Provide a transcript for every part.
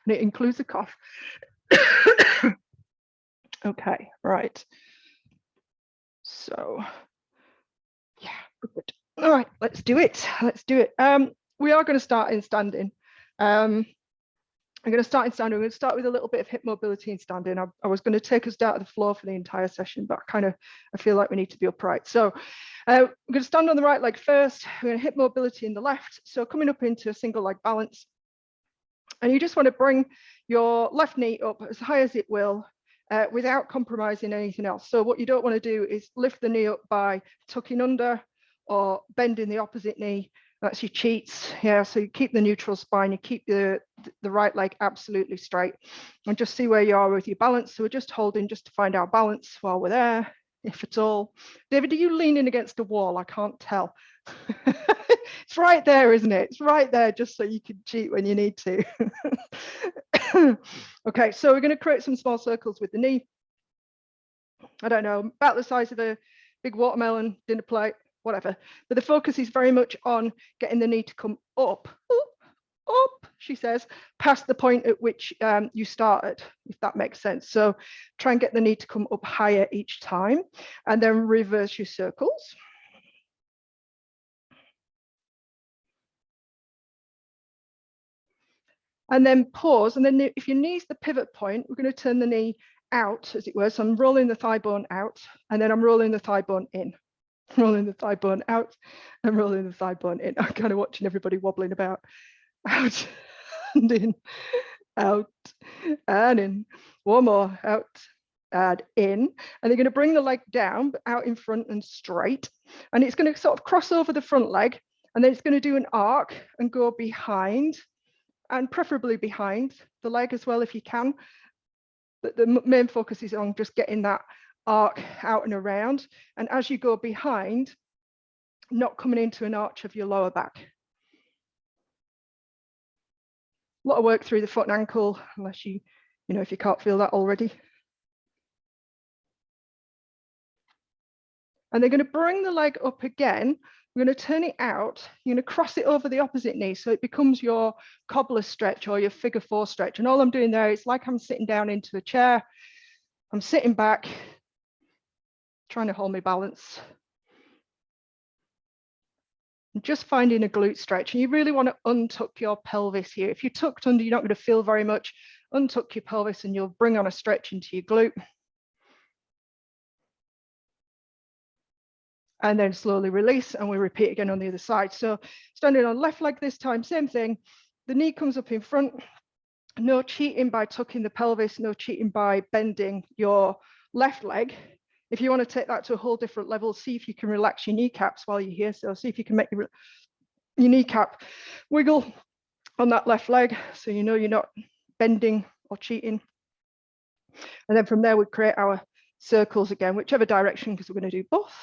and it includes a cough. Okay, right. So, yeah, good. All right, let's do it. Let's do it. We are going to start in standing. I'm going to start in standing. We're going to start with a little bit of hip mobility in standing. I was going to take us down to the floor for the entire session, but I feel like we need to be upright. So we're going to stand on the right leg first. We're going to hip mobility in the left. So coming up into a single leg balance. And you just want to bring your left knee up as high as it will without compromising anything else. So what you don't want to do is lift the knee up by tucking under or bending the opposite knee. That's your cheats. Yeah, so you keep the neutral spine, you keep the right leg absolutely straight, and just see where you are with your balance. So we're just holding just to find our balance while we're there, if at all. David, are you leaning against a wall? I can't tell. It's right there, isn't it? It's right there, just so you can cheat when you need to. Okay, so we're going to create some small circles with the knee. I don't know, about the size of a big watermelon, dinner plate, whatever. But the focus is very much on getting the knee to come up, she says, past the point at which you started, if that makes sense. So try and get the knee to come up higher each time, and then reverse your circles. And then pause, and then if your knee's the pivot point, we're going to turn the knee out, as it were. So I'm rolling the thigh bone out, and then I'm rolling the thigh bone in. Rolling the thigh bone out and rolling the thigh bone in. I'm kind of watching everybody wobbling about. Out and in, out and in. One more, out and in. And they're going to bring the leg down, but out in front and straight. And it's going to sort of cross over the front leg, and then it's going to do an arc and go behind, and preferably behind the leg as well if you can. But the main focus is on just getting that arc out and around. And as you go behind, not coming into an arch of your lower back. A lot of work through the foot and ankle, unless you know, if you can't feel that already. And they're going to bring the leg up again. We're going to turn it out. You're going to cross it over the opposite knee. So it becomes your cobbler stretch or your figure four stretch. And all I'm doing there is like I'm sitting down into a chair. I'm sitting back, trying to hold my balance. And just finding a glute stretch. And you really want to untuck your pelvis here. If you're tucked under, you're not going to feel very much. Untuck your pelvis and you'll bring on a stretch into your glute. And then slowly release, and we repeat again on the other side. So standing on left leg this time, same thing. The knee comes up in front. No cheating by tucking the pelvis, no cheating by bending your left leg. If you want to take that to a whole different level, see if you can relax your kneecaps while you're here. So see if you can make your kneecap wiggle on that left leg, so you know you're not bending or cheating. And then from there, we create our circles again, whichever direction, because we're going to do both.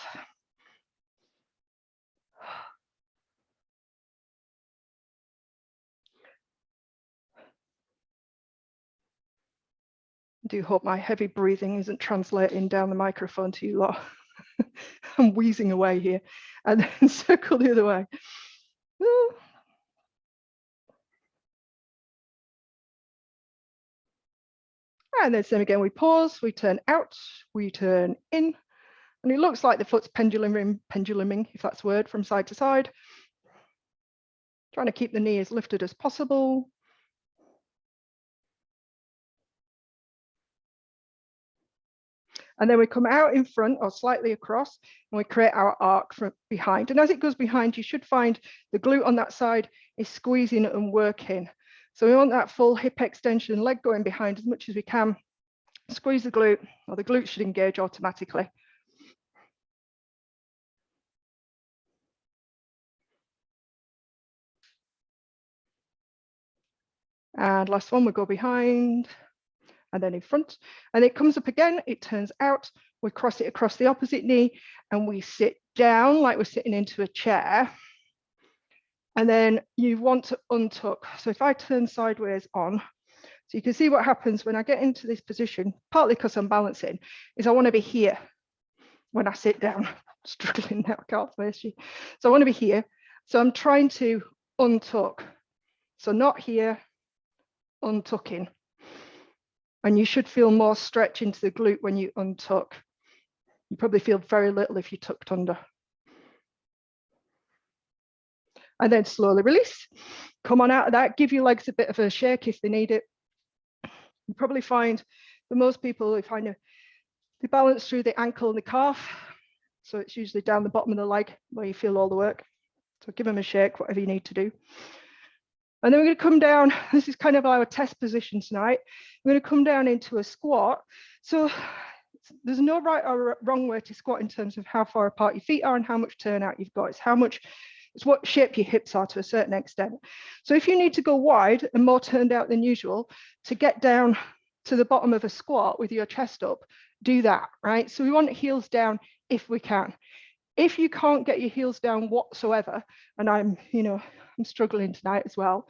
I do hope my heavy breathing isn't translating down the microphone to you lot. I'm wheezing away here. And then circle the other way. And then same again, we pause, we turn out, we turn in. And it looks like the foot's penduluming, if that's a word, from side to side. Trying to keep the knee as lifted as possible. And then we come out in front or slightly across, and we create our arc from behind. And as it goes behind, you should find the glute on that side is squeezing and working. So we want that full hip extension, leg going behind as much as we can. Squeeze the glute, or the glute should engage automatically. And last one, we go behind and then in front, and it comes up again, it turns out, we cross it across the opposite knee, and we sit down like we're sitting into a chair. And then you want to untuck. So if I turn sideways on, so you can see what happens when I get into this position, partly because I'm balancing, is I want to be here when I sit down. Struggling now, I can't face you. So I want to be here. So I'm trying to untuck. So not here, untucking. And you should feel more stretch into the glute when you untuck. You probably feel very little if you tucked under. And then slowly release. Come on out of that. Give your legs a bit of a shake if they need it. You probably find for most people, they balance through the ankle and the calf. So it's usually down the bottom of the leg where you feel all the work. So give them a shake, whatever you need to do. And then we're going to come down. This is kind of our test position tonight. We're going to come down into a squat. So there's no right or wrong way to squat in terms of how far apart your feet are and how much turnout you've got. It's what shape your hips are to a certain extent. So if you need to go wide and more turned out than usual to get down to the bottom of a squat with your chest up, do that, right? So we want heels down if we can. If you can't get your heels down whatsoever, and I'm struggling tonight as well,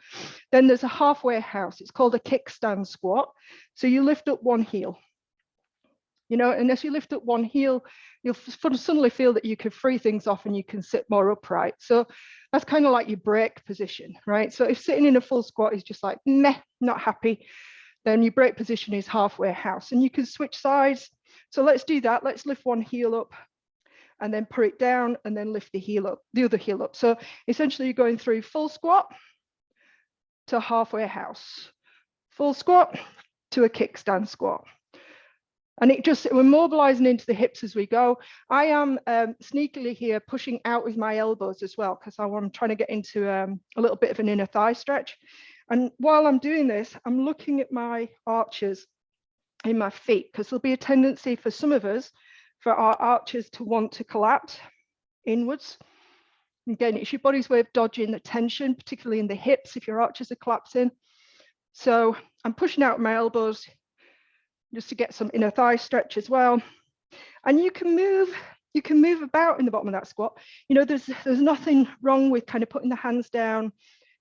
then there's a halfway house. It's called a kickstand squat. So you lift up one heel. And as you lift up one heel, you'll suddenly feel that you can free things off and you can sit more upright. So that's kind of like your break position, right? So if sitting in a full squat is just like, meh, not happy, then your break position is halfway house. And you can switch sides. So let's do that. Let's lift one heel up and then put it down and then lift the other heel up. So essentially you're going through full squat to halfway house, full squat to a kickstand squat. And we're mobilizing into the hips as we go. I am sneakily here pushing out with my elbows as well, because I'm trying to get into a little bit of an inner thigh stretch. And while I'm doing this, I'm looking at my arches in my feet, because there'll be a tendency for some of us for our arches to want to collapse inwards. Again, it's your body's way of dodging the tension, particularly in the hips if your arches are collapsing. So I'm pushing out my elbows just to get some inner thigh stretch as well. And you can move about in the bottom of that squat. There's nothing wrong with kind of putting the hands down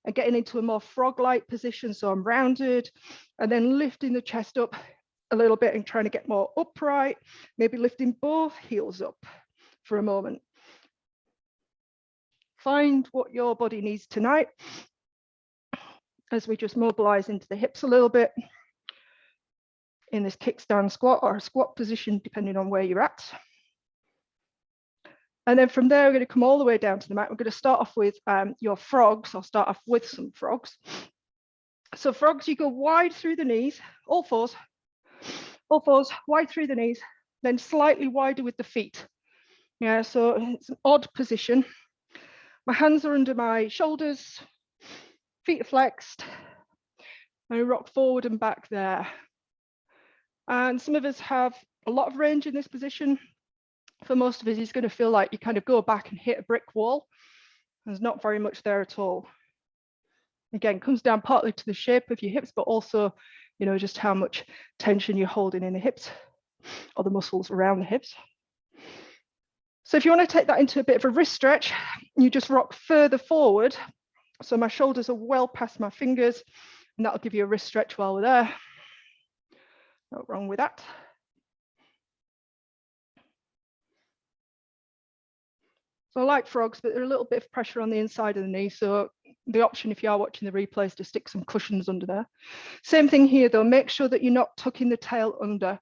and getting into a more frog-like position. So I'm rounded and then lifting the chest up a little bit and trying to get more upright, maybe lifting both heels up for a moment. Find what your body needs tonight as we just mobilize into the hips a little bit in this kickstand squat or a squat position, depending on where you're at. And then from there, we're going to come all the way down to the mat. We're going to start off with your frogs. I'll start off with some frogs. So frogs, you go wide through the knees, all fours, wide through the knees, then slightly wider with the feet. Yeah, so it's an odd position. My hands are under my shoulders, feet are flexed, and I rock forward and back there. And some of us have a lot of range in this position. For most of us, it's going to feel like you kind of go back and hit a brick wall. There's not very much there at all. Again, it comes down partly to the shape of your hips, but also, just how much tension you're holding in the hips or the muscles around the hips. So if you want to take that into a bit of a wrist stretch, you just rock further forward. So my shoulders are well past my fingers, and that'll give you a wrist stretch while we're there. Not wrong with that. So I like frogs, but they're a little bit of pressure on the inside of the knee. So the option, if you are watching the replay, is to stick some cushions under there. Same thing here though, make sure that you're not tucking the tail under,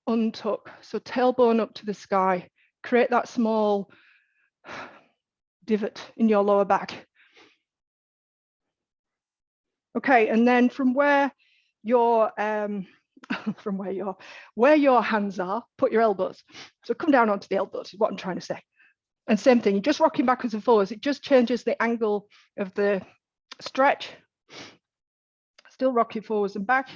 untuck. So tailbone up to the sky, create that small divot in your lower back. Okay, and then from where your where your hands are, put your elbows. So come down onto the elbows is what I'm trying to say. And same thing, you're just rocking backwards and forwards. It just changes the angle of the stretch. Still rocking forwards and back.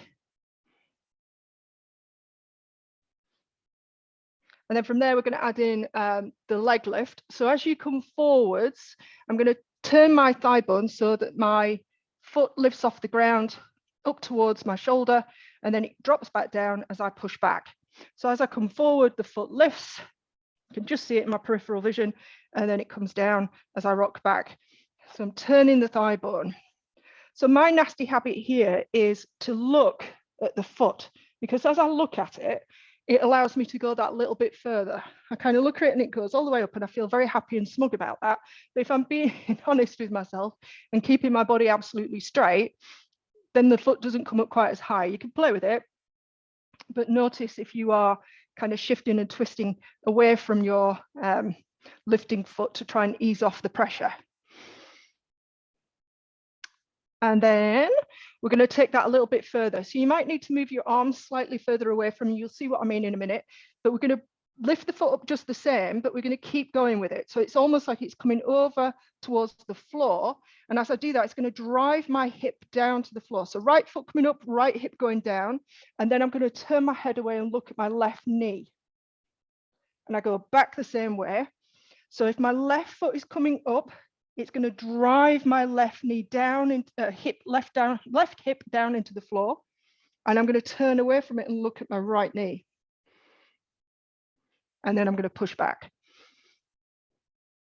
And then from there, we're going to add in the leg lift. So as you come forwards, I'm going to turn my thigh bone so that my foot lifts off the ground up towards my shoulder, and then it drops back down as I push back. So as I come forward, the foot lifts. You can just see it in my peripheral vision, and then it comes down as I rock back. So I'm turning the thigh bone. So my nasty habit here is to look at the foot, because as I look at it, it allows me to go that little bit further. I kind of look at it and it goes all the way up, and I feel very happy and smug about that. But if I'm being honest with myself and keeping my body absolutely straight, then the foot doesn't come up quite as high. You can play with it, but notice if you are kind of shifting and twisting away from your lifting foot to try and ease off the pressure. And then we're going to take that a little bit further. So you might need to move your arms slightly further away from you. You'll see what I mean in a minute, but we're going to lift the foot up just the same, but we're going to keep going with it. So it's almost like it's coming over towards the floor. And as I do that, it's going to drive my hip down to the floor. So right foot coming up, right hip going down. And then I'm going to turn my head away and look at my left knee. And I go back the same way. So if my left foot is coming up, it's going to drive my left knee down, into left hip down into the floor. And I'm going to turn away from it and look at my right knee. And then I'm going to push back.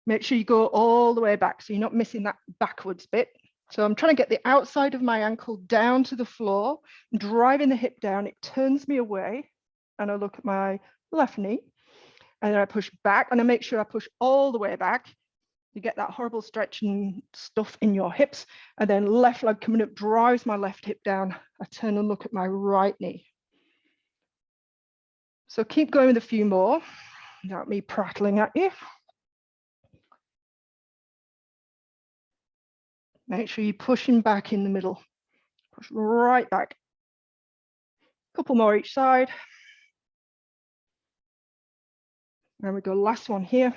Make sure you go all the way back so you're not missing that backwards bit. So I'm trying to get the outside of my ankle down to the floor, driving the hip down. It turns me away and I look at my left knee and then I push back and I make sure I push all the way back. You get that horrible stretch and stuff in your hips, and then left leg coming up drives my left hip down. I turn and look at my right knee. So keep going with a few more without me prattling at you. Make sure you're pushing back in the middle. Push right back. A couple more each side. There we go, last one here.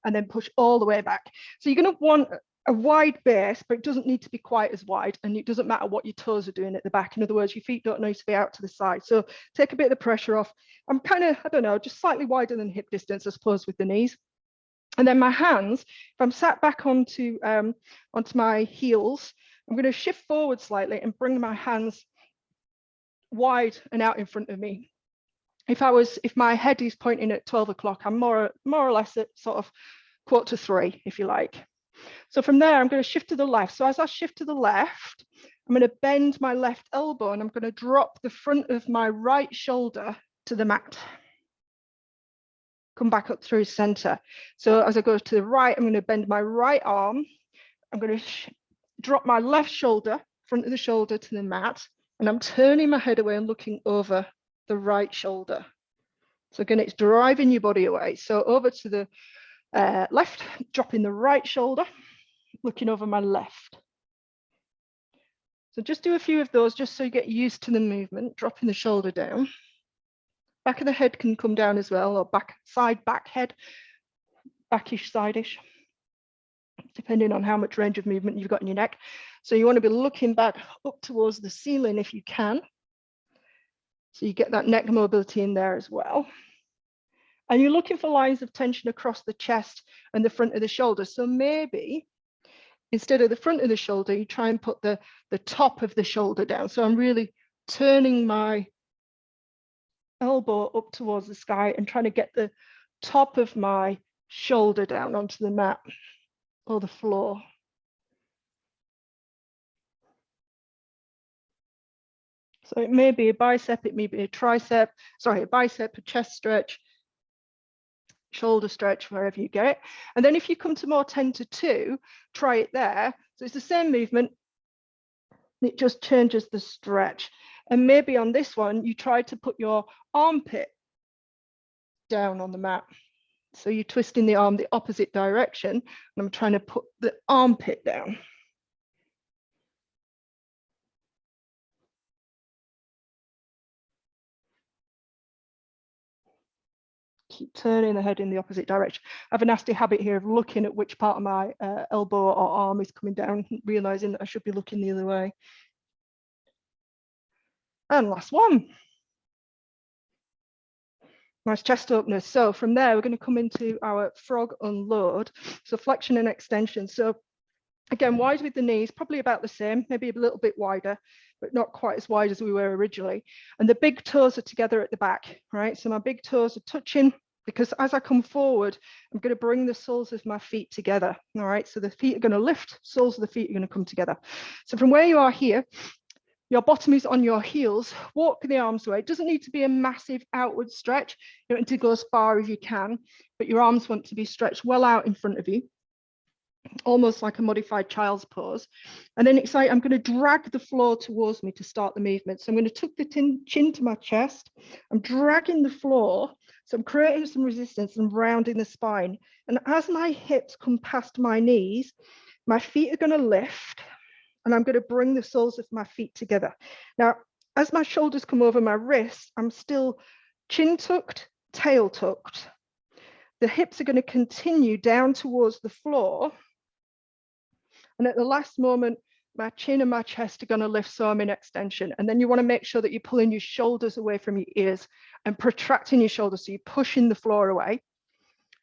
And then push all the way back. So you're going to want a wide base, but it doesn't need to be quite as wide, and it doesn't matter what your toes are doing at the back. In other words, your feet don't need to be out to the side. So take a bit of the pressure off. I'm kind of, I don't know, just slightly wider than hip distance, I suppose, with the knees. And then my hands, if I'm sat back onto my heels, I'm going to shift forward slightly and bring my hands wide and out in front of me. If my head is pointing at 12 o'clock, I'm more or less at sort of 2:45, if you like. So from there, I'm going to shift to the left. So as I shift to the left, I'm going to bend my left elbow and I'm going to drop the front of my right shoulder to the mat. Come back up through center. So as I go to the right, I'm going to bend my right arm. I'm going to drop my left shoulder, front of the shoulder to the mat, and I'm turning my head away and looking over the right shoulder. So again, it's driving your body away. So over to the left, dropping the right shoulder, looking over my left. So just do a few of those just so you get used to the movement, dropping the shoulder down. Back of the head can come down as well, or back head, backish, sideish, depending on how much range of movement you've got in your neck. So you want to be looking back up towards the ceiling if you can. So you get that neck mobility in there as well. And you're looking for lines of tension across the chest and the front of the shoulder. So maybe instead of the front of the shoulder, you try and put the top of the shoulder down. So I'm really turning my elbow up towards the sky and trying to get the top of my shoulder down onto the mat or the floor. So it may be a bicep, it may be a tricep, sorry, a bicep, a chest stretch, shoulder stretch, wherever you get it. And then if you come to more 10 to 2, try it there. So it's the same movement, it just changes the stretch. And maybe on this one, you try to put your armpit down on the mat. So you're twisting the arm the opposite direction, and I'm trying to put the armpit down. Keep turning the head in the opposite direction. I have a nasty habit here of looking at which part of my elbow or arm is coming down, realizing that I should be looking the other way. And last one. Nice chest opener. So from there, we're going to come into our frog unload. So flexion and extension. So again, wide with the knees, probably about the same, maybe a little bit wider, but not quite as wide as we were originally. And the big toes are together at the back, right? So my big toes are touching, because as I come forward, I'm going to bring the soles of my feet together. All right, so the feet are going to lift, soles of the feet are going to come together. So from where you are here, your bottom is on your heels, walk the arms away. It doesn't need to be a massive outward stretch. You don't need to go as far as you can, but your arms want to be stretched well out in front of you. almost like a modified child's pose. And then it's like I'm going to drag the floor towards me to start the movement. So I'm going to tuck the chin to my chest. I'm dragging the floor. So I'm creating some resistance and rounding the spine. And as my hips come past my knees, my feet are going to lift and I'm going to bring the soles of my feet together. Now, as my shoulders come over my wrists, I'm still chin tucked, tail tucked. The hips are going to continue down towards the floor. And at the last moment, my chin and my chest are going to lift, so I'm in extension. And then you want to make sure that you're pulling your shoulders away from your ears and protracting your shoulders, so you're pushing the floor away.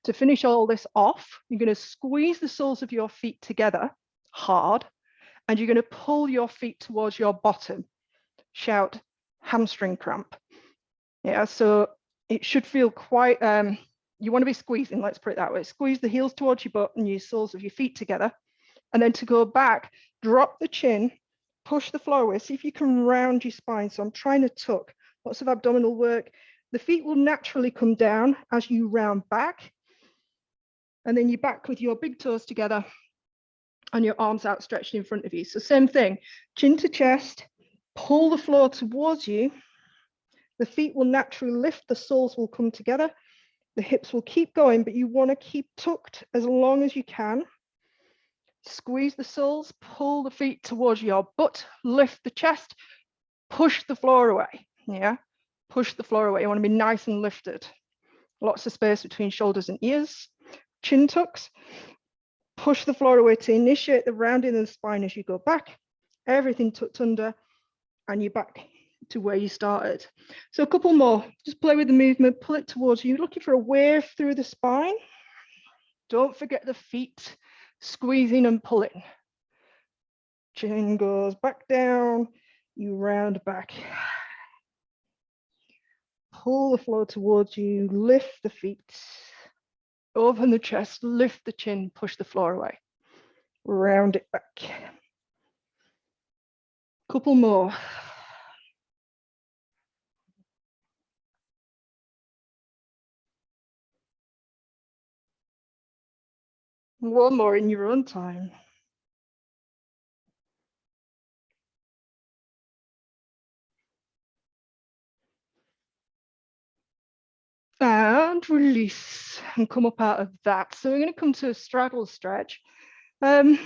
To finish all this off, you're going to squeeze the soles of your feet together hard, and you're going to pull your feet towards your bottom. Shout hamstring cramp. Yeah, so it should feel quite, you want to be squeezing, let's put it that way. Squeeze the heels towards your butt and your soles of your feet together. And then to go back, drop the chin, push the floor away. See if you can round your spine. So I'm trying to tuck, lots of abdominal work. The feet will naturally come down as you round back. And then you're back with your big toes together and your arms outstretched in front of you. So same thing, chin to chest, pull the floor towards you. The feet will naturally lift, the soles will come together. The hips will keep going, but you want to keep tucked as long as you can. Squeeze the soles, pull the feet towards your butt, lift the chest, push the floor away. Yeah, push the floor away. You want to be nice and lifted. Lots of space between shoulders and ears. Chin tucks. Push the floor away to initiate the rounding of the spine as you go back. Everything tucked under, and you're back to where you started. So a couple more. Just play with the movement, pull it towards you. You're looking for a wave through the spine. Don't forget the feet. Squeezing and pulling. Chin goes back down, you round back. Pull the floor towards you, lift the feet. Open the chest, lift the chin, push the floor away. Round it back. Couple more. One more in your own time. And release and come up out of that. So we're going to come to a straddle stretch. We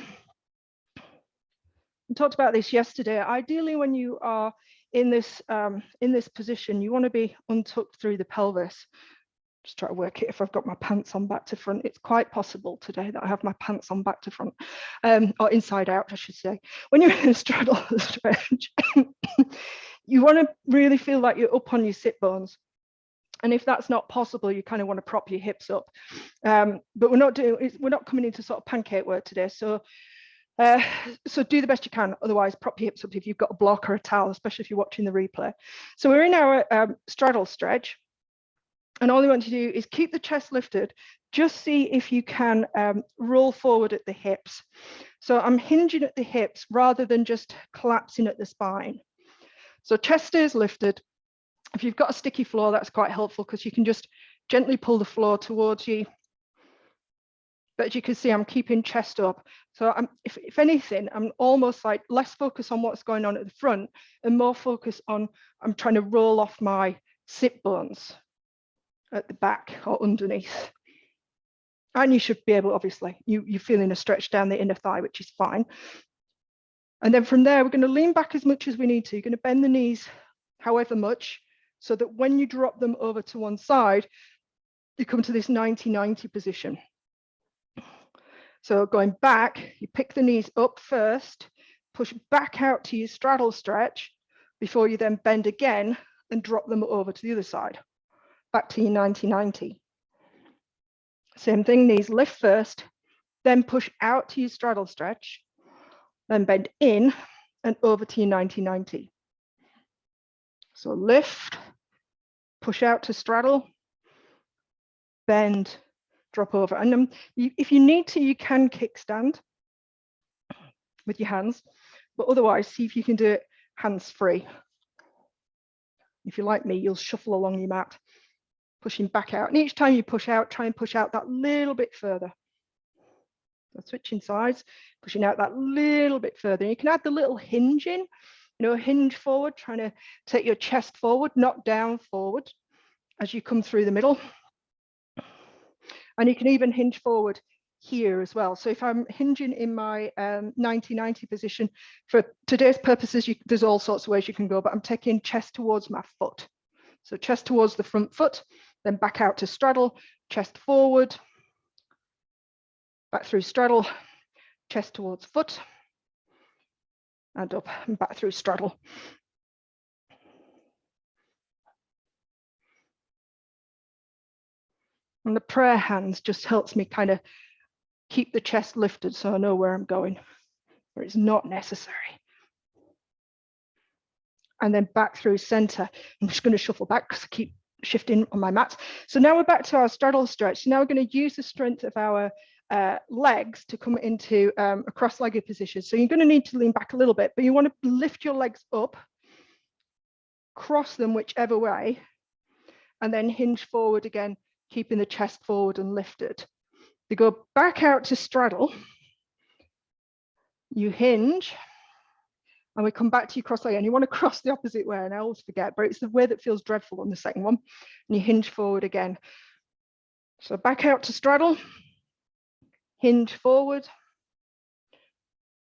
talked about this yesterday. Ideally, when you are in this position, you want to be untucked through the pelvis. Just try to work it if I've got my pants on back to front. It's quite possible today that I have my pants on back to front, or inside out, I should say. When you're in a straddle stretch, you want to really feel like you're up on your sit bones. And if that's not possible, you kind of want to prop your hips up. But we're not coming into sort of pancake work today. So do the best you can. Otherwise, prop your hips up if you've got a block or a towel, especially if you're watching the replay. So we're in our straddle stretch. And all you want to do is keep the chest lifted. Just see if you can roll forward at the hips. So I'm hinging at the hips rather than just collapsing at the spine. So chest stays lifted. If you've got a sticky floor, that's quite helpful because you can just gently pull the floor towards you. But as you can see, I'm keeping chest up. So if anything, I'm almost like less focused on what's going on at the front and more focused on, I'm trying to roll off my sit bones at the back or underneath. And you should be able, obviously, you're feeling a stretch down the inner thigh, which is fine. And then from there, we're going to lean back as much as we need to. You're going to bend the knees however much, so that when you drop them over to one side, you come to this 90-90 position. So going back, you pick the knees up first, push back out to your straddle stretch before you then bend again and drop them over to the other side. Back to your 90-90. Same thing, knees lift first, then push out to your straddle stretch, then bend in and over to your 90-90. So lift, push out to straddle, bend, drop over. And if you need to, you can kickstand with your hands, but otherwise, see if you can do it hands-free. If you're like me, you'll shuffle along your mat, pushing back out. And each time you push out, try and push out that little bit further. So switching sides, pushing out that little bit further. You can add the little hinge in, hinge forward, trying to take your chest forward, not down forward as you come through the middle. And you can even hinge forward here as well. So if I'm hinging in my 90-90 position, for today's purposes, there's all sorts of ways you can go, but I'm taking chest towards my foot. So chest towards the front foot, then back out to straddle, chest forward, back through straddle, chest towards foot, and up and back through straddle. And the prayer hands just helps me kind of keep the chest lifted so I know where I'm going, where it's not necessary. And then back through center. I'm just going to shuffle back because I keep shifting on my mat. So now we're back to our straddle stretch. Now we're going to use the strength of our legs to come into a cross-legged position. So you're going to need to lean back a little bit, but you want to lift your legs up, cross them whichever way, and then hinge forward again, keeping the chest forward and lifted. You go back out to straddle, you hinge, and we come back to your cross leg, and you want to cross the opposite way, and I always forget, but it's the way that feels dreadful on the second one, and you hinge forward again. So back out to straddle, hinge forward,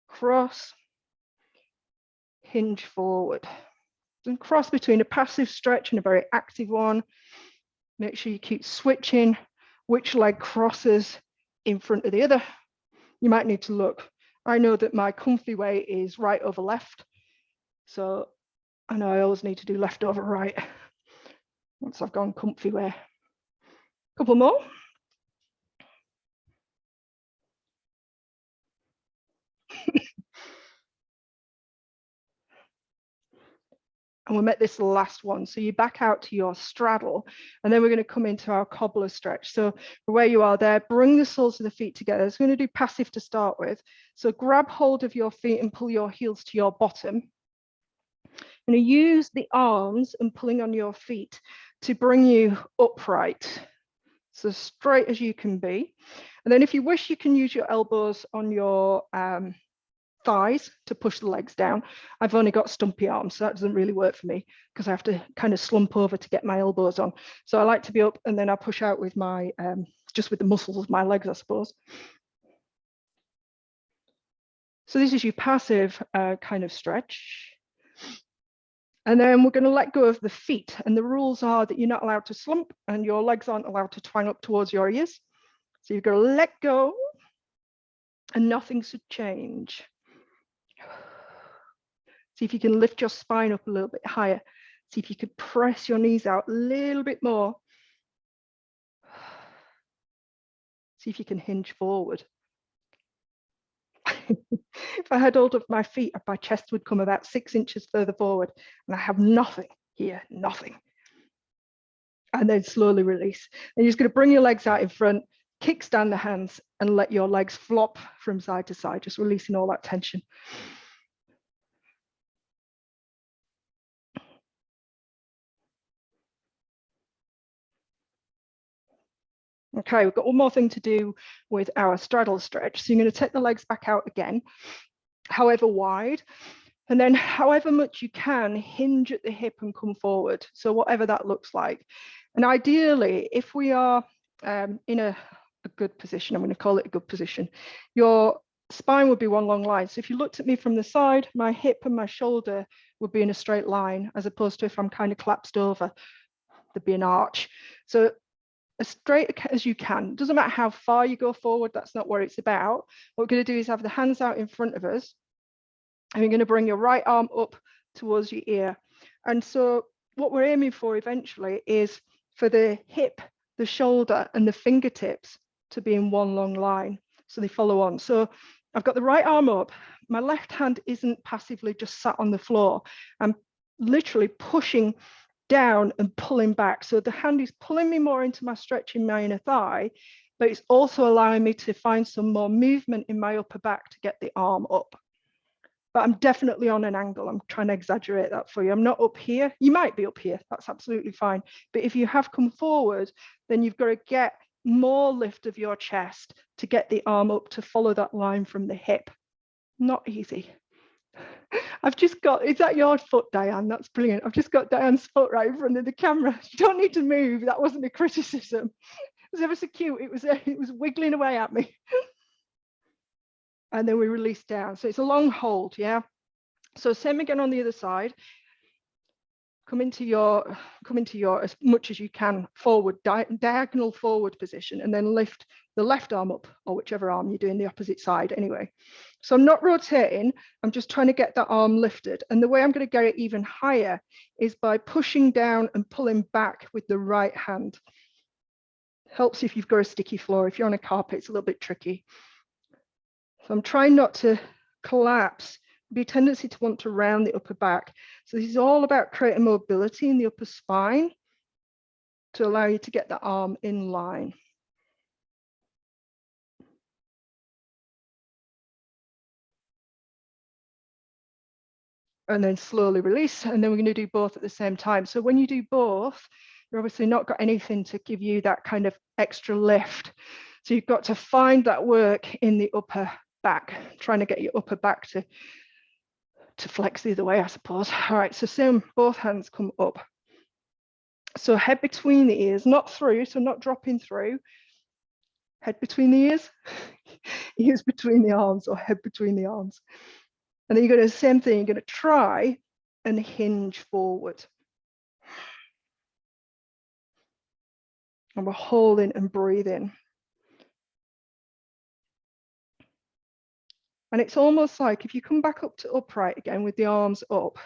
cross, hinge forward. And cross between a passive stretch and a very active one. Make sure you keep switching which leg crosses in front of the other. You might need to look. I know that my comfy way is right over left. So I know I always need to do left over right once I've gone comfy way. Couple more. And we'll make this the last one. So you back out to your straddle, and then we're going to come into our cobbler stretch. So where you are there, bring the soles of the feet together. It's going to do passive to start with. So grab hold of your feet and pull your heels to your bottom. And use the arms and pulling on your feet to bring you upright. So straight as you can be. And then if you wish, you can use your elbows on your thighs to push the legs down. I've only got stumpy arms, so that doesn't really work for me because I have to kind of slump over to get my elbows on. So I like to be up, and then I push out with my, just with the muscles of my legs, I suppose. So this is your passive kind of stretch. And then we're going to let go of the feet. And the rules are that you're not allowed to slump and your legs aren't allowed to twang up towards your ears. So you've got to let go and nothing should change. See if you can lift your spine up a little bit higher. See if you could press your knees out a little bit more. See if you can hinge forward. If I had hold of my feet, my chest would come about 6 inches further forward, and I have nothing here, nothing. And then slowly release. And you're just going to bring your legs out in front, kickstand the hands, and let your legs flop from side to side, just releasing all that tension. Okay, we've got one more thing to do with our straddle stretch. So you're going to take the legs back out again, however wide, and then however much you can, hinge at the hip and come forward. So whatever that looks like. And ideally, if we are in a good position, I'm going to call it a good position, your spine would be one long line. So if you looked at me from the side, my hip and my shoulder would be in a straight line, as opposed to if I'm kind of collapsed over, there'd be an arch. So as straight as you can. Doesn't matter how far you go forward, that's not what it's about. What we're going to do is have the hands out in front of us, and you're going to bring your right arm up towards your ear. And so what we're aiming for eventually is for the hip, the shoulder, and the fingertips to be in one long line, so they follow on. So I've got the right arm up, my left hand isn't passively just sat on the floor. I'm literally pushing down and pulling back. So the hand is pulling me more into my stretch in my inner thigh, but it's also allowing me to find some more movement in my upper back to get the arm up. But I'm definitely on an angle. I'm trying to exaggerate that for you. I'm not up here. You might be up here. That's absolutely fine. But if you have come forward, then you've got to get more lift of your chest to get the arm up to follow that line from the hip. Not easy. I've just got, is that your foot, Diane? That's brilliant. I've just got Diane's foot right in front of the camera. You don't need to move. That wasn't a criticism. It was ever so cute. It was wiggling away at me. And then we release down. So it's a long hold, yeah? So same again on the other side. Come into your as much as you can forward, diagonal forward position, and then lift the left arm up, or whichever arm you're doing the opposite side anyway. So I'm not rotating, I'm just trying to get that arm lifted. And the way I'm going to get it even higher is by pushing down and pulling back with the right hand. Helps if you've got a sticky floor. If you're on a carpet, it's a little bit tricky. So I'm trying not to collapse. Be a tendency to want to round the upper back. So this is all about creating mobility in the upper spine to allow you to get the arm in line. And then slowly release, and then we're going to do both at the same time. So when you do both, you're obviously not got anything to give you that kind of extra lift. So you've got to find that work in the upper back, trying to get your upper back to flex the other way, I suppose. All right, so same, both hands come up. So head between the ears, not through, so not dropping through. Head between the ears, ears between the arms, or head between the arms. And then you're going to do the same thing, you're going to try and hinge forward. And we're holding and breathing. And it's almost like if you come back up to upright again with the arms up,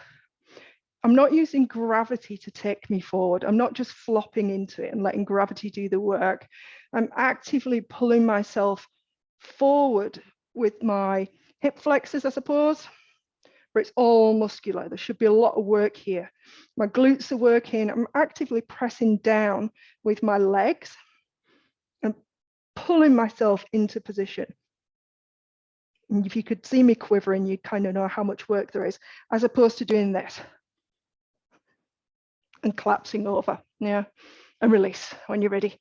I'm not using gravity to take me forward. I'm not just flopping into it and letting gravity do the work. I'm actively pulling myself forward with my hip flexors, I suppose, but it's all muscular. There should be a lot of work here. My glutes are working. I'm actively pressing down with my legs and pulling myself into position. And if you could see me quivering, you'd kind of know how much work there is, as opposed to doing this and collapsing over, yeah, and release when you're ready.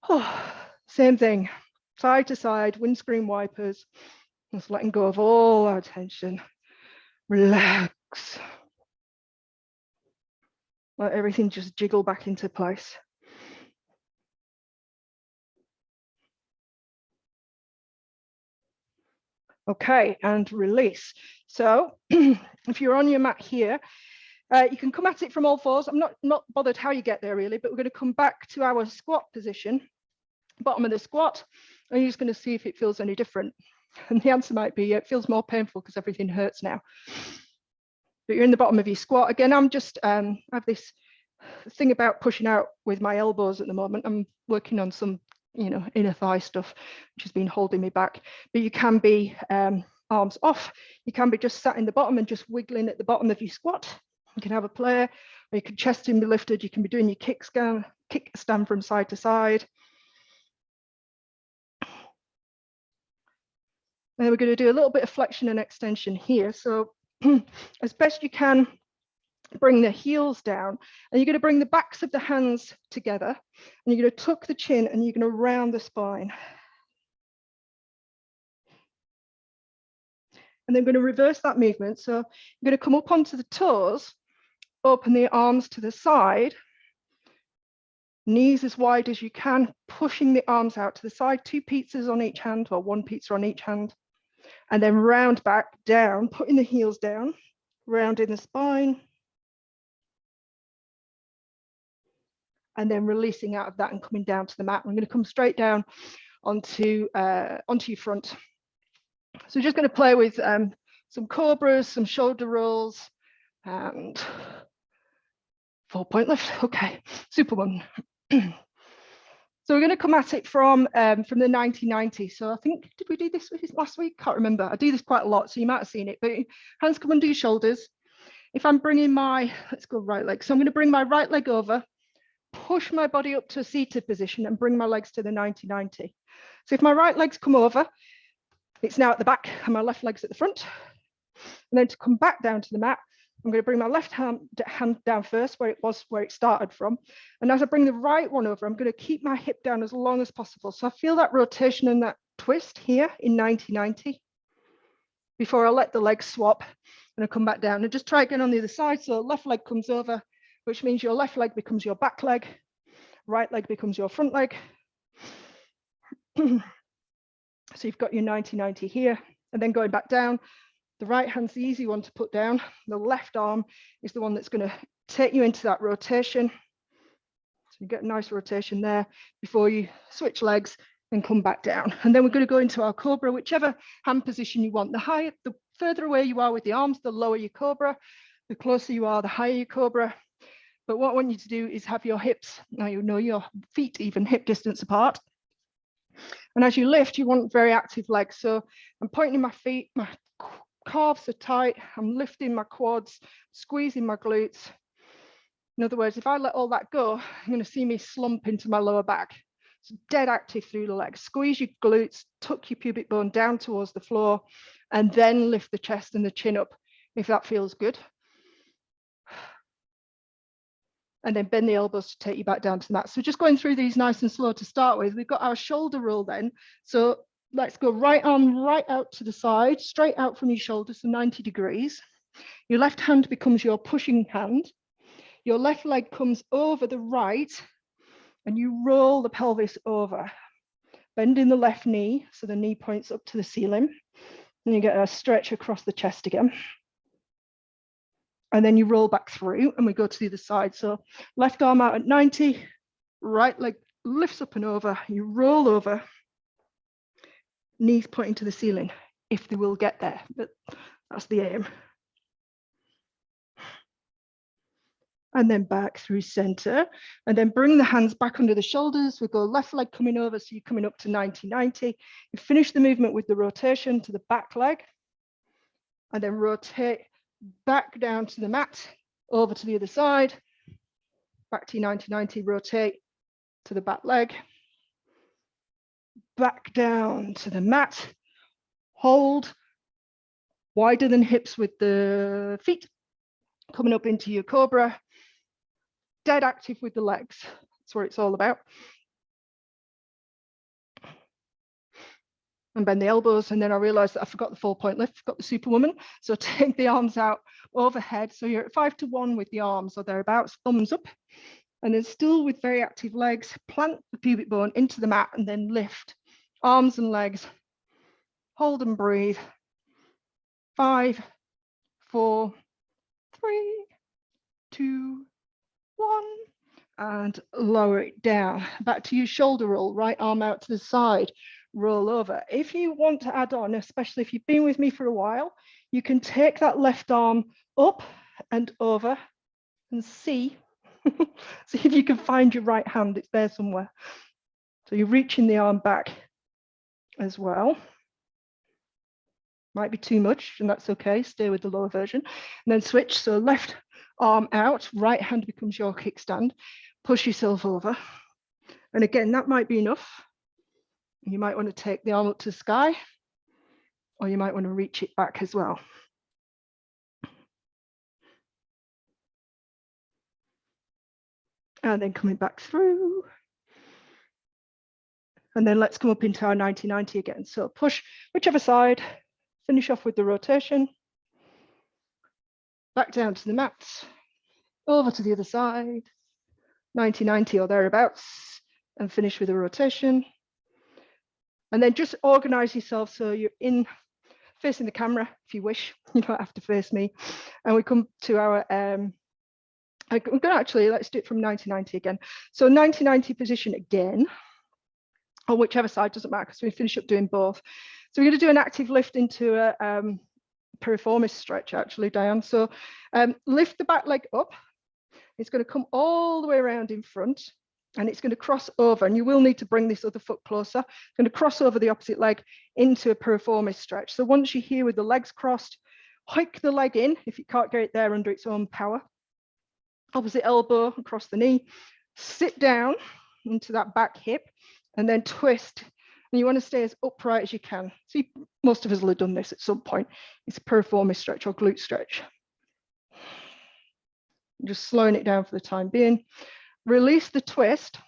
Oh, same thing, side to side, windscreen wipers, just letting go of all our tension. Relax. Let everything just jiggle back into place. Okay, and release. So if you're on your mat here, you can come at it from all fours. I'm not bothered how you get there really, but we're going to come back to our squat position, bottom of the squat, and you're just going to see if it feels any different. And the answer might be, yeah, it feels more painful because everything hurts now. But you're in the bottom of your squat. Again, I'm just, I have this thing about pushing out with my elbows at the moment. I'm working on some, you know, inner thigh stuff, which has been holding me back. But you can be arms off. You can be just sat in the bottom and just wiggling at the bottom of your squat. You can have a play, or you can chest in be lifted. You can be doing your kick stand from side to side. And we're going to do a little bit of flexion and extension here. So as best you can, bring the heels down, and you're going to bring the backs of the hands together, and you're going to tuck the chin, and you're going to round the spine. And then we're going to reverse that movement. So you're going to come up onto the toes, open the arms to the side, knees as wide as you can, pushing the arms out to the side, 2 pizzas on each hand, or 1 pizza on each hand, and then round back down, putting the heels down, rounding the spine, and then releasing out of that and coming down to the mat. I'm going to come straight down onto your front. So we're just going to play with some cobras, some shoulder rolls, and 4-point lift. Okay, super one. So we're going to come at it from the 1990. So I think, did we do this last week? Can't remember. I do this quite a lot, so you might have seen it. But hands come under your shoulders. If I'm bringing my, let's go right leg. So I'm going to bring my right leg over, push my body up to a seated position, and bring my legs to the 90-90. So if my right leg's come over, it's now at the back, and my left leg's at the front. And then to come back down to the mat, I'm going to bring my left hand down first where it started from. And as I bring the right one over, I'm going to keep my hip down as long as possible. So I feel that rotation and that twist here in 90-90 before I let the legs swap and I come back down, and just try again on the other side. So left leg comes over, which means your left leg becomes your back leg, right leg becomes your front leg. So you've got your 90-90 here, and then going back down. The right hand's the easy one to put down. The left arm is the one that's going to take you into that rotation. So you get a nice rotation there before you switch legs and come back down. And then we're going to go into our cobra, whichever hand position you want. The further away you are with the arms, the lower your cobra. The closer you are, the higher your cobra. But what I want you to do is have your hips, now you know your feet even hip distance apart. And as you lift, you want very active legs. So I'm pointing my feet, my calves are tight, I'm lifting my quads, squeezing my glutes. In other words, if I let all that go, you're going to see me slump into my lower back. So dead active through the legs. Squeeze your glutes, tuck your pubic bone down towards the floor, and then lift the chest and the chin up if that feels good. And then bend the elbows to take you back down to the mat. So just going through these nice and slow to start with. We've got our shoulder roll then. So let's go right arm right out to the side, straight out from your shoulder, so 90 degrees. Your left hand becomes your pushing hand. Your left leg comes over the right, and you roll the pelvis over, bending the left knee, so the knee points up to the ceiling. And you get a stretch across the chest again. And then you roll back through, and we go to the other side. So left arm out at 90, right leg lifts up and over, you roll over, knees pointing to the ceiling, if they will get there, but that's the aim. And then back through center, and then bring the hands back under the shoulders. We go left leg coming over, so you're coming up to 90-90. You finish the movement with the rotation to the back leg, and then rotate back down to the mat, over to the other side, back to 90-90, rotate to the back leg, back down to the mat, hold, wider than hips with the feet, coming up into your cobra, dead active with the legs. That's what it's all about. And bend the elbows, and then I realized that I forgot the 4-point lift, forgot the Superwoman. So take the arms out overhead. So you're at 5-to-1 with the arms or thereabouts, thumbs up. And then still with very active legs, plant the pubic bone into the mat and then lift. Arms and legs, hold and breathe. 5, 4, 3, 2, 1. And lower it down. Back to your shoulder roll, right arm out to the side. Roll over. If you want to add on, especially if you've been with me for a while, you can take that left arm up and over and see if you can find your right hand. It's there somewhere. So you're reaching the arm back as well. Might be too much, and that's okay. Stay with the lower version. And then switch. So left arm out, right hand becomes your kickstand. Push yourself over. And again, that might be enough. You might want to take the arm up to the sky, or you might want to reach it back as well. And then coming back through. And then let's come up into our 90-90 again. So push whichever side, finish off with the rotation. Back down to the mat, over to the other side, 90-90 or thereabouts, and finish with a rotation. And then just organize yourself so you're in facing the camera if you wish. You don't have to face me. And we come to our we're going to actually, let's do it from 90-90 again. So 90-90 position again, or whichever side, doesn't matter, because we finish up doing both. So we're going to do an active lift into a piriformis stretch, actually, Diane. So lift the back leg up. It's going to come all the way around in front, and it's going to cross over, and you will need to bring this other foot closer. It's going to cross over the opposite leg into a piriformis stretch. So once you're here with the legs crossed, hike the leg in if you can't get it there under its own power. Opposite elbow across the knee, sit down into that back hip, and then twist. And you want to stay as upright as you can. See, most of us will have done this at some point. It's a piriformis stretch or glute stretch. just slowing it down for the time being. Release the twist,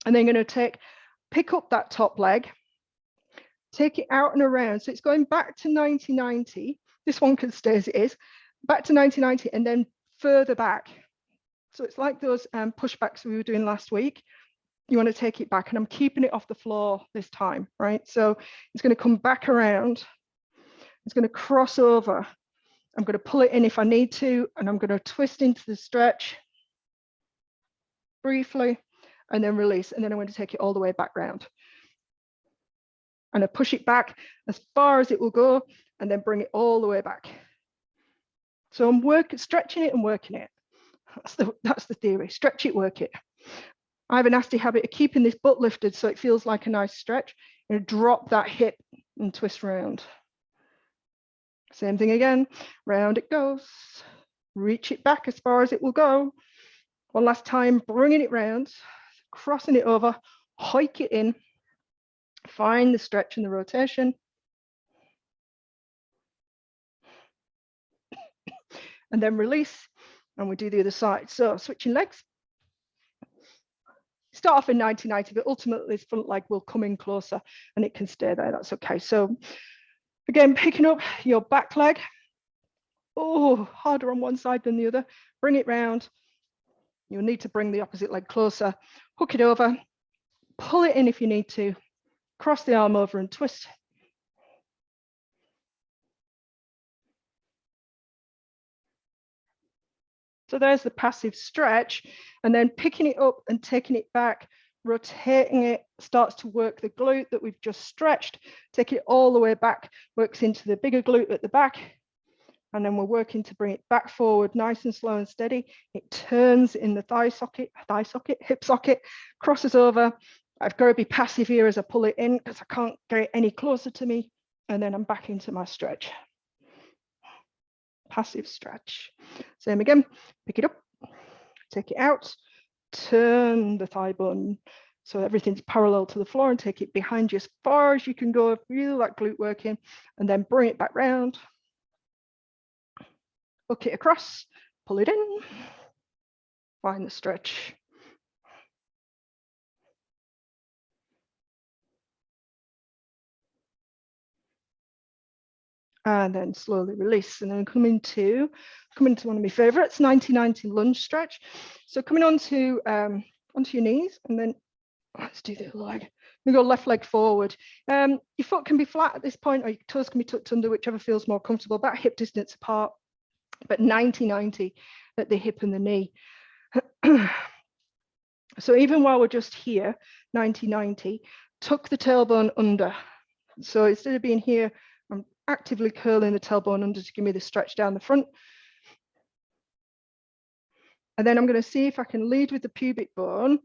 and then going to pick up that top leg, take it out and around. So it's going back to 90-90. This one can stay as it is, back to 90-90, and then further back. So it's like those pushbacks we were doing last week. You want to take it back, and I'm keeping it off the floor this time, right? So it's going to come back around. It's going to cross over. I'm going to pull it in if I need to, and I'm going to twist into the stretch briefly, and then release, and then I'm going to take it all the way back round. And I push it back as far as it will go, and then bring it all the way back. So I'm stretching it and working it. That's the theory. Stretch it, work it. I have a nasty habit of keeping this butt lifted so it feels like a nice stretch. And drop that hip and twist round. Same thing again. Round it goes. Reach it back as far as it will go. One last time, bringing it round, crossing it over, hike it in. Find the stretch and the rotation. And then release, and we do the other side. So switching legs. Start off in 90-90, but ultimately this front leg will come in closer and it can stay there. That's okay. So again, picking up your back leg. Oh, harder on one side than the other. Bring it round. You'll need to bring the opposite leg closer. Hook it over. Pull it in if you need to. Cross the arm over and twist. So there's the passive stretch, and then picking it up and taking it back, rotating it, starts to work the glute that we've just stretched. Take it all the way back, works into the bigger glute at the back, and then we're working to bring it back forward, nice and slow and steady. It turns in the hip socket, crosses over. I've got to be passive here as I pull it in because I can't get it any closer to me, and then I'm back into my stretch. Passive stretch. Same again, pick it up, take it out, turn the thigh bone so everything's parallel to the floor, and take it behind you as far as you can go, feel that glute working, and then bring it back round, hook it across, pull it in, find the stretch. And then slowly release, and then come into one of my favorites, 90-90 lunge stretch. So coming onto your knees, and then let's do the other leg. We go left leg forward. Your foot can be flat at this point, or your toes can be tucked under, whichever feels more comfortable, about hip distance apart, but 90-90 at the hip and the knee. So even while we're just here, 90-90, tuck the tailbone under. So instead of being here, I'm actively curling the tailbone under to give me the stretch down the front. And then I'm going to see if I can lead with the pubic bone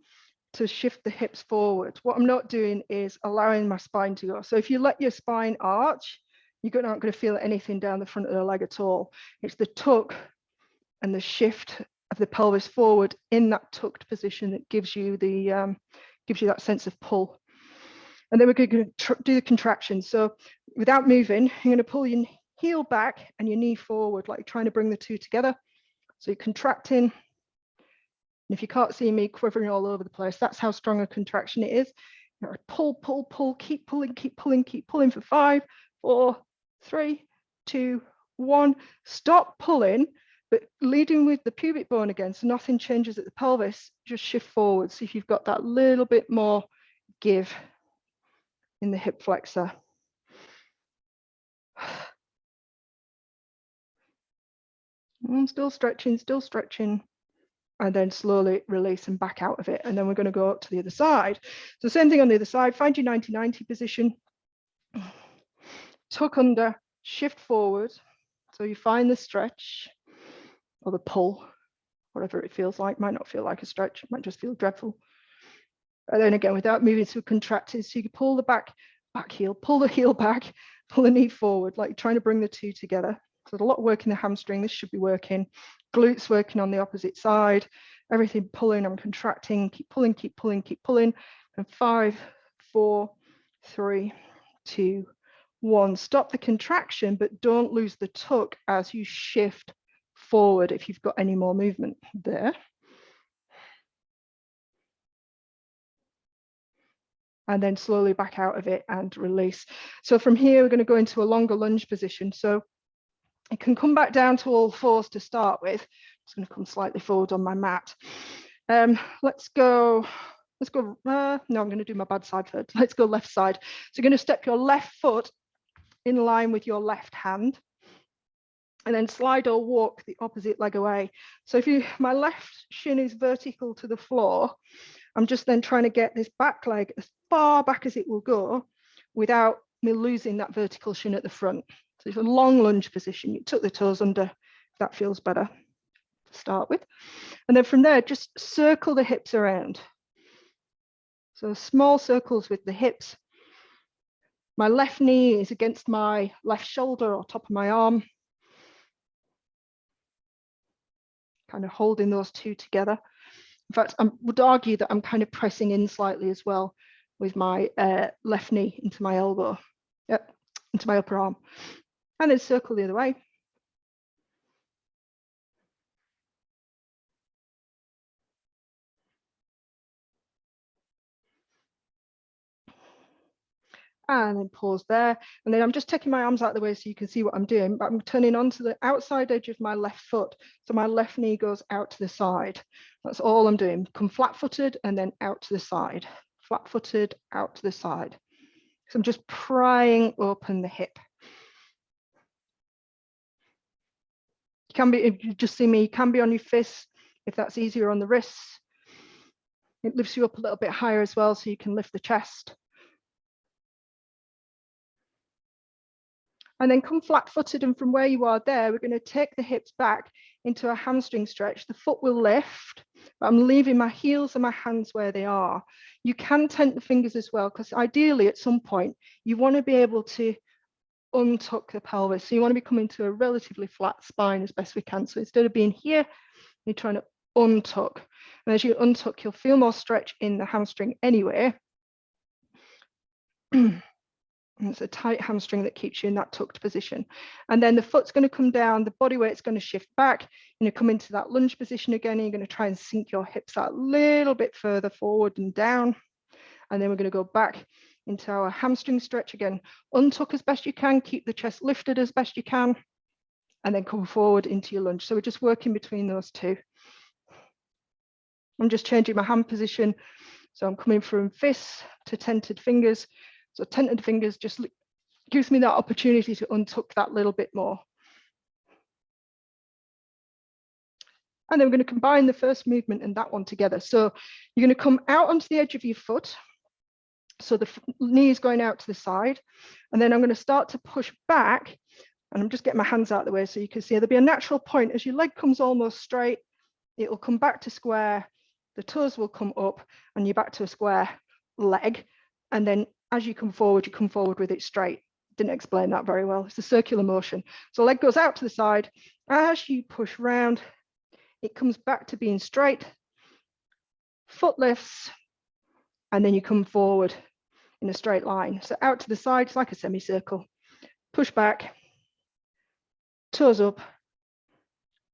to shift the hips forward. What I'm not doing is allowing my spine to go. So if you let your spine arch, you're not going to feel anything down the front of the leg at all. It's the tuck and the shift of the pelvis forward in that tucked position that gives you that sense of pull. And then we're going to do the contraction. So without moving, you're going to pull your heel back and your knee forward, like trying to bring the two together. So you're contracting. And if you can't see me quivering all over the place, that's how strong a contraction it is. You're going to pull, pull, pull, keep pulling, keep pulling, keep pulling for 5, 4, 3, 2, 1. Stop pulling, but leading with the pubic bone again, so nothing changes at the pelvis, just shift forward. See if you've got that little bit more give in the hip flexor. And still stretching, and then slowly release and back out of it. And then we're going to go up to the other side. So same thing on the other side, find your 90-90 position, tuck under, shift forward. So you find the stretch or the pull, whatever it feels like. Might not feel like a stretch, it might just feel dreadful. And then again, without moving to contracted, so you can pull the back heel, pull the heel back, pull the knee forward, like trying to bring the two together. So there's a lot of work in the hamstring. This should be working. Glutes working on the opposite side. Everything pulling, I'm contracting, keep pulling, keep pulling, keep pulling. And 5, 4, 3, 2, 1. Stop the contraction, but don't lose the tuck as you shift forward if you've got any more movement there. And then slowly back out of it and release. So from here, we're going to go into a longer lunge position. So you can come back down to all fours to start with. I'm just going to come slightly forward on my mat. Let's go, no, I'm going to do my bad side first. Let's go left side. So you're going to step your left foot in line with your left hand, and then slide or walk the opposite leg away. So if my left shin is vertical to the floor, I'm just then trying to get this back leg as far back as it will go without me losing that vertical shin at the front. So it's a long lunge position. You tuck the toes under, if that feels better to start with. And then from there, just circle the hips around. So small circles with the hips. My left knee is against my left shoulder or top of my arm. Kind of holding those two together. In fact, I would argue that I'm kind of pressing in slightly as well with my left knee into my elbow, yep, into my upper arm. And then circle the other way. And then pause there. And then I'm just taking my arms out of the way so you can see what I'm doing, but I'm turning onto the outside edge of my left foot. So my left knee goes out to the side. That's all I'm doing. Come flat-footed and then out to the side. Flat-footed, out to the side. So I'm just prying open the hip. You can be, if you just see me, you can be on your fists if that's easier, on the wrists. It lifts you up a little bit higher as well so you can lift the chest. And then come flat-footed, and from where you are there, we're going to take the hips back into a hamstring stretch. The foot will lift, but I'm leaving my heels and my hands where they are. You can tent the fingers as well, because ideally at some point, you want to be able to untuck the pelvis. So you want to be coming to a relatively flat spine as best we can. So instead of being here, you're trying to untuck. And as you untuck, you'll feel more stretch in the hamstring anyway. It's a tight hamstring that keeps you in that tucked position. And then the foot's going to come down, the body weight's going to shift back. You're going to come into that lunge position again. And you're going to try and sink your hips out a little bit further forward and down. And then we're going to go back into our hamstring stretch again. Untuck as best you can, keep the chest lifted as best you can, and then come forward into your lunge. So we're just working between those two. I'm just changing my hand position. So I'm coming from fists to tented fingers. So tented fingers just gives me that opportunity to untuck that little bit more. And then we're going to combine the first movement and that one together. So you're going to come out onto the edge of your foot. So the knee is going out to the side. And then I'm going to start to push back. And I'm just getting my hands out of the way so you can see there'll be a natural point. As your leg comes almost straight, it will come back to square. The toes will come up and you're back to a square leg. And then as you come forward with it straight. Didn't explain that very well. It's a circular motion. So leg goes out to the side. As you push round, it comes back to being straight. Foot lifts, and then you come forward in a straight line. So out to the side, it's like a semicircle. Push back, toes up,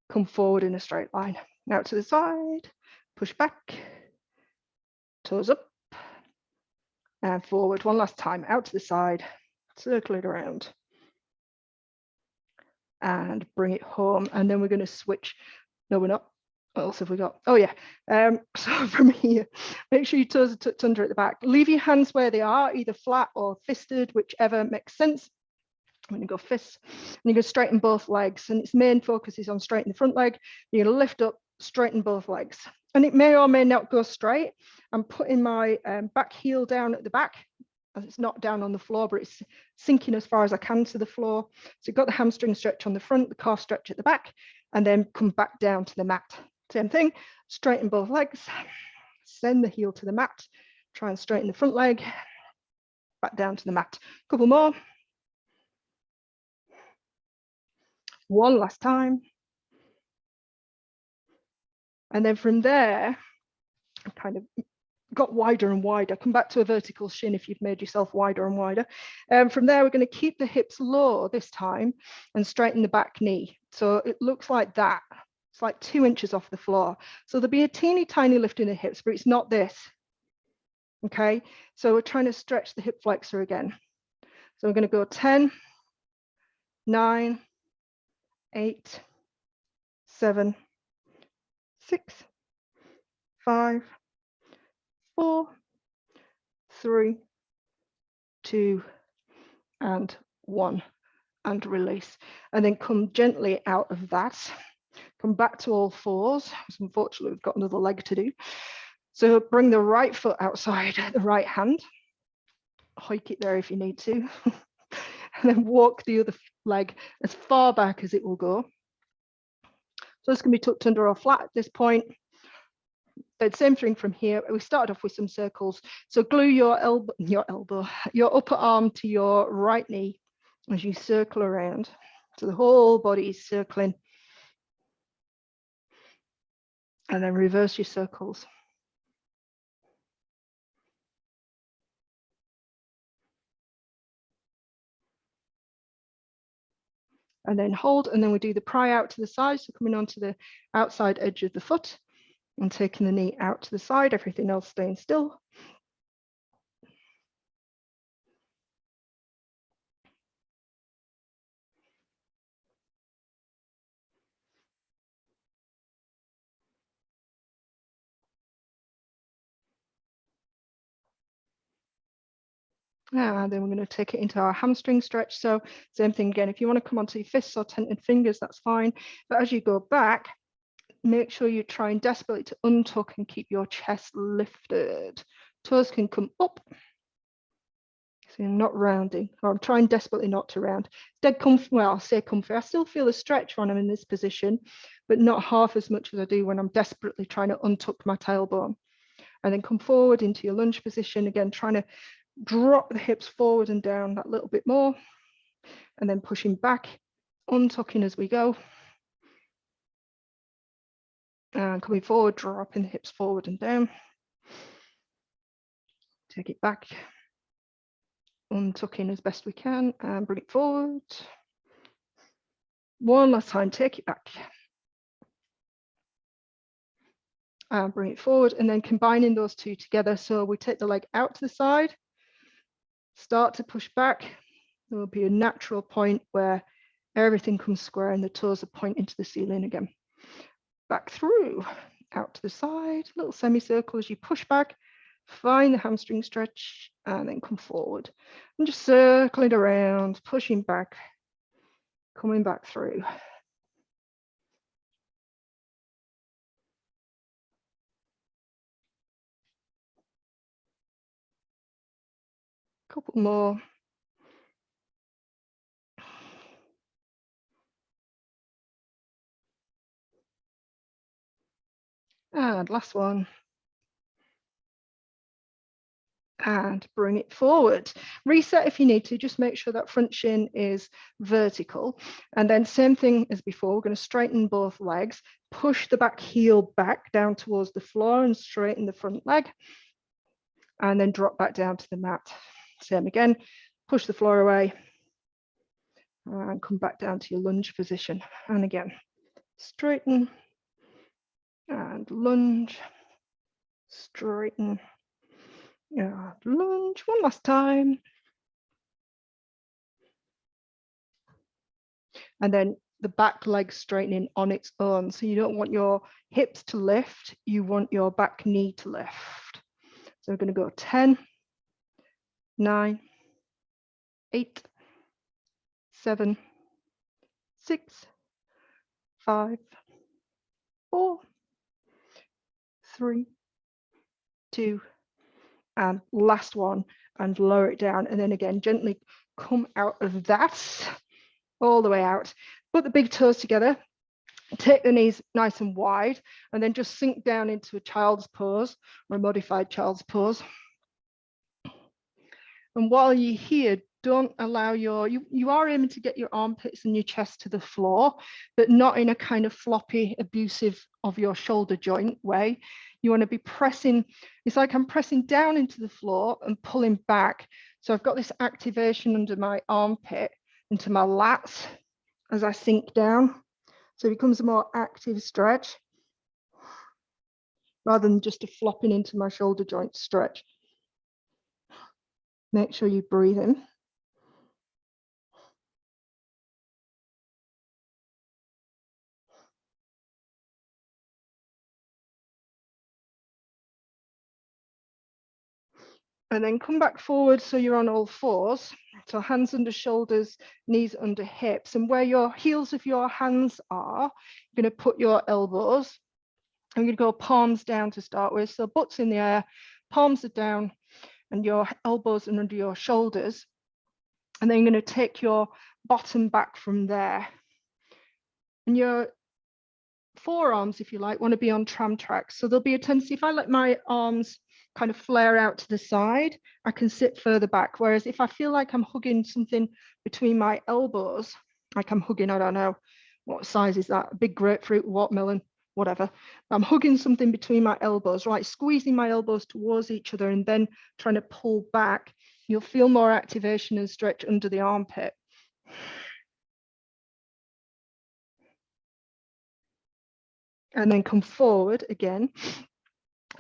come forward in a straight line. Out to the side, push back, toes up, and forward. One last time, out to the side, circle it around, and bring it home. And then we're going to switch. No, we're not. What else have we got? Oh yeah. So from here, make sure your toes are tucked under at the back. Leave your hands where they are, either flat or fisted, whichever makes sense. I'm going to go fists, and you're going to straighten both legs. And its main focus is on straightening the front leg. You're going to lift up, straighten both legs. And it may or may not go straight. I'm putting my back heel down at the back, as it's not down on the floor, but it's sinking as far as I can to the floor. So you've got the hamstring stretch on the front, the calf stretch at the back, and then come back down to the mat. Same thing, straighten both legs, send the heel to the mat, try and straighten the front leg, back down to the mat. A couple more. One last time. And then from there, kind of got wider and wider. Come back to a vertical shin if you've made yourself wider and wider. From there, we're going to keep the hips low this time and straighten the back knee. So it looks like that. It's like 2 inches off the floor. So there'll be a teeny tiny lift in the hips, but it's not this. Okay, so we're trying to stretch the hip flexor again. So we're going to go 10, 9, 8, 7, 6, 5, 4, 3, 2, and 1, and release. And then come gently out of that. Come back to all fours. Unfortunately, we've got another leg to do. So bring the right foot outside the right hand. Hike it there if you need to. And then walk the other leg as far back as it will go. So this can be tucked under or flat at this point. The same thing from here. We started off with some circles. So glue your upper arm to your right knee as you circle around. So the whole body is circling. And then reverse your circles. And then hold, and then we do the pry out to the side. So coming onto the outside edge of the foot and taking the knee out to the side, everything else staying still. And then we're going to take it into our hamstring stretch. So same thing again, if you want to come onto your fists or tented fingers, that's fine. But as you go back, make sure you try and desperately to untuck and keep your chest lifted. Toes can come up. So you're not rounding, or I'm trying desperately not to round. Dead comfy, well, I'll say comfy. I still feel a stretch when I'm in this position, but not half as much as I do when I'm desperately trying to untuck my tailbone. And then come forward into your lunge position, again, trying to drop the hips forward and down that little bit more, and then pushing back, untucking as we go. And coming forward, dropping the hips forward and down. Take it back, untucking as best we can, and bring it forward. One last time, take it back. And bring it forward, and then combining those two together. So we take the leg out to the side, start to push back. There will be a natural point where everything comes square and the toes are pointing to the ceiling again. Back through, out to the side, little semicircle as you push back, find the hamstring stretch, and then come forward. And just circling around, pushing back, coming back through. Couple more. And last one. And bring it forward. Reset if you need to, just make sure that front shin is vertical. And then same thing as before, we're going to straighten both legs, push the back heel back down towards the floor and straighten the front leg. And then drop back down to the mat. Same again, push the floor away and come back down to your lunge position. And again, straighten and lunge, straighten and lunge. One last time. And then the back leg straightening on its own. So you don't want your hips to lift, you want your back knee to lift. So we're going to go 10, 9, 8, 7, 6, 5, 4, 3, 2, and last one, and lower it down. And then again, gently come out of that, all the way out. Put the big toes together, take the knees nice and wide, and then just sink down into a child's pose or a modified child's pose. And while you're here, don't allow you are aiming to get your armpits and your chest to the floor, but not in a kind of floppy, abusive of your shoulder joint way. You want to be pressing, it's like I'm pressing down into the floor and pulling back. So I've got this activation under my armpit into my lats as I sink down. So it becomes a more active stretch rather than just a flopping into my shoulder joint stretch. Make sure you breathe in. And then come back forward so you're on all fours. So hands under shoulders, knees under hips. And where your heels of your hands are, you're going to put your elbows. I'm going to go palms down to start with. So butts in the air, palms are down, and your elbows are under your shoulders. And then you're going to take your bottom back from there. And your forearms, if you like, want to be on tram tracks. So there'll be a tendency, if I let my arms kind of flare out to the side, I can sit further back. Whereas if I feel like I'm hugging something between my elbows, like I'm hugging, I don't know, what size is that? A big grapefruit, watermelon, whatever. I'm hugging something between my elbows, right? Squeezing my elbows towards each other and then trying to pull back. You'll feel more activation and stretch under the armpit. And then come forward again.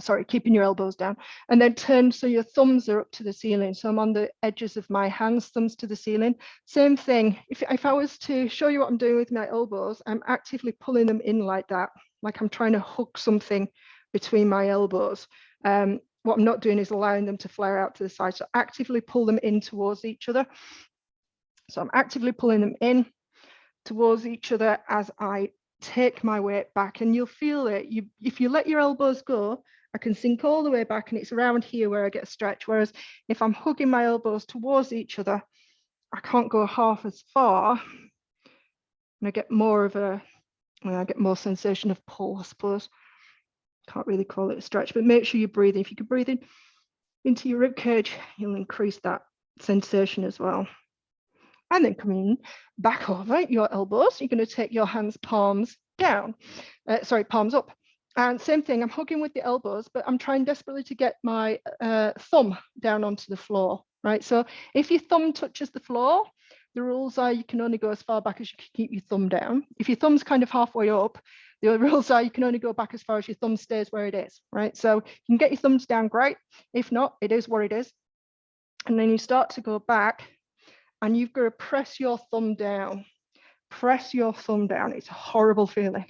Sorry, keeping your elbows down, and then turn so your thumbs are up to the ceiling. So I'm on the edges of my hands, thumbs to the ceiling. Same thing. If I was to show you what I'm doing with my elbows, I'm actively pulling them in like that, like I'm trying to hook something between my elbows. What I'm not doing is allowing them to flare out to the side. So actively pull them in towards each other. So I'm actively pulling them in towards each other as I take my weight back, and you'll feel it. If you let your elbows go, I can sink all the way back, and it's around here where I get a stretch. Whereas if I'm hugging my elbows towards each other, I can't go half as far, and I get more of a, I get more sensation of pull, I suppose. Can't really call it a stretch, but make sure you breathe in. If you can breathe in into your rib cage, you'll increase that sensation as well. And then coming back over your elbows, you're going to take your hands palms down, palms up. And same thing, I'm hugging with the elbows, but I'm trying desperately to get my thumb down onto the floor, right? So if your thumb touches the floor, the rules are you can only go as far back as you can keep your thumb down. If your thumb's kind of halfway up, the rules are you can only go back as far as your thumb stays where it is, right? So you can get your thumbs down, great. If not, it is what it is. And then you start to go back, and you've got to press your thumb down. Press your thumb down. It's a horrible feeling.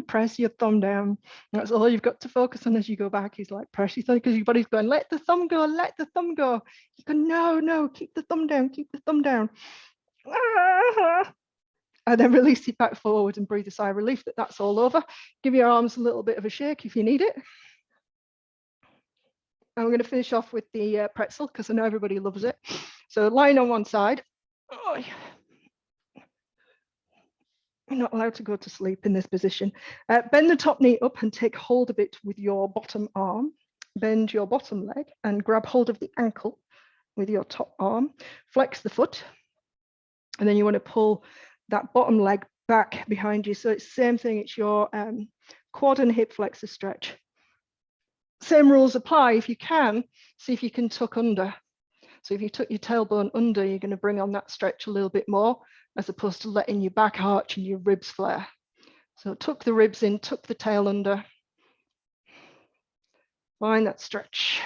Press your thumb down. That's all you've got to focus on as you go back is like press your thumb, because your body's going, let the thumb go, let the thumb go. You go, no, keep the thumb down, keep the thumb down. And then release it back forward and breathe a sigh of relief that that's all over. Give your arms a little bit of a shake if you need it. And we're going to finish off with the pretzel, because I know everybody loves it. So lying on one side. Oh, yeah. You're not allowed to go to sleep in this position. Bend the top knee up and take hold of it with your bottom arm. Bend your bottom leg and grab hold of the ankle with your top arm. Flex the foot. And then you want to pull that bottom leg back behind you. So it's the same thing. It's your quad and hip flexor stretch. Same rules apply. If you can, see if you can tuck under. So if you tuck your tailbone under, you're going to bring on that stretch a little bit more, as opposed to letting your back arch and your ribs flare. So tuck the ribs in, tuck the tail under. Find that stretch.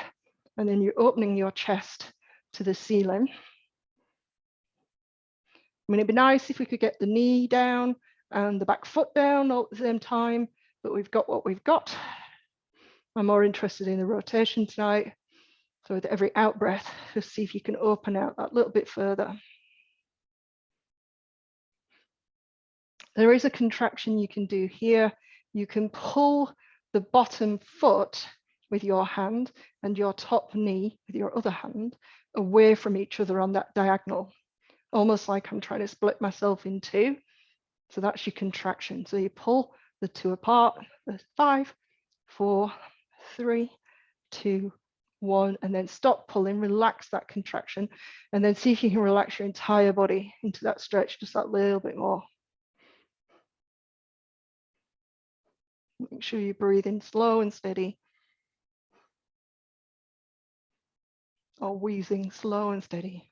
And then you're opening your chest to the ceiling. I mean, it'd be nice if we could get the knee down and the back foot down all at the same time, but we've got what we've got. I'm more interested in the rotation tonight. So with every out breath, just see if you can open out that little bit further. There is a contraction you can do here. You can pull the bottom foot with your hand and your top knee with your other hand away from each other on that diagonal, almost like I'm trying to split myself in two. So that's your contraction. So you pull the two apart. 5, 4, 3, 2, 1, and then stop pulling, relax that contraction, and then see if you can relax your entire body into that stretch just that little bit more. Make sure you breathe in slow and steady, or wheezing slow and steady.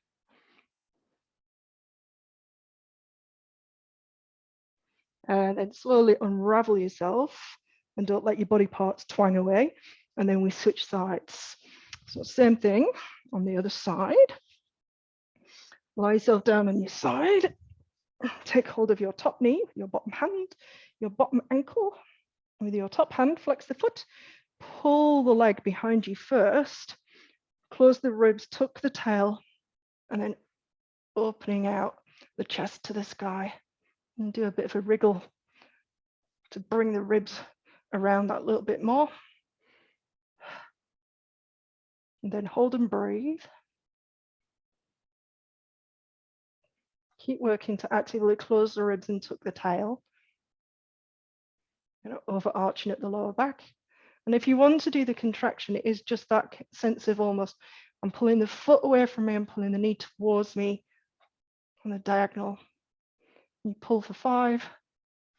And then slowly unravel yourself and don't let your body parts twang away. And then we switch sides. So same thing on the other side. Lie yourself down on your side. Take hold of your top knee, your bottom hand, your bottom ankle. With your top hand, flex the foot. Pull the leg behind you first. Close the ribs, tuck the tail, and then opening out the chest to the sky. And do a bit of a wriggle to bring the ribs around that little bit more. And then hold and breathe. Keep working to actively close the ribs and tuck the tail. You know, overarching at the lower back. And if you want to do the contraction, it is just that sense of almost, I'm pulling the foot away from me, I'm pulling the knee towards me on the diagonal. You pull for 5,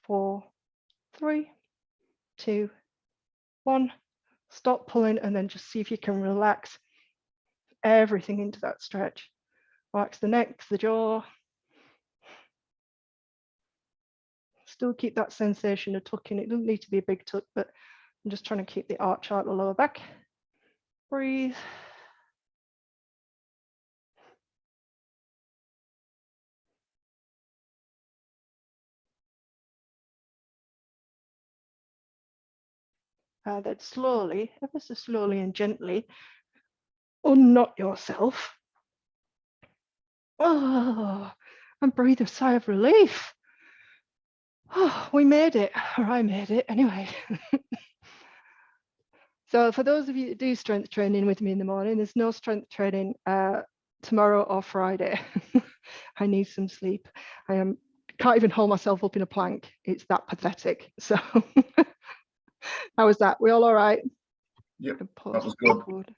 4, 3, 2, 1. Stop pulling and then just see if you can relax everything into that stretch. Relax the neck, the jaw. Still keep that sensation of tucking. It doesn't need to be a big tuck, but I'm just trying to keep the arch out the lower back. Breathe. Then slowly, ever so slowly and gently, unknot yourself. Oh, and breathe a sigh of relief. Oh, we made it, or I made it anyway. So for those of you that do strength training with me in the morning, there's no strength training tomorrow or Friday. I need some sleep. Can't even hold myself up in a plank. It's that pathetic. So how was that? We all right? Yep, that was good.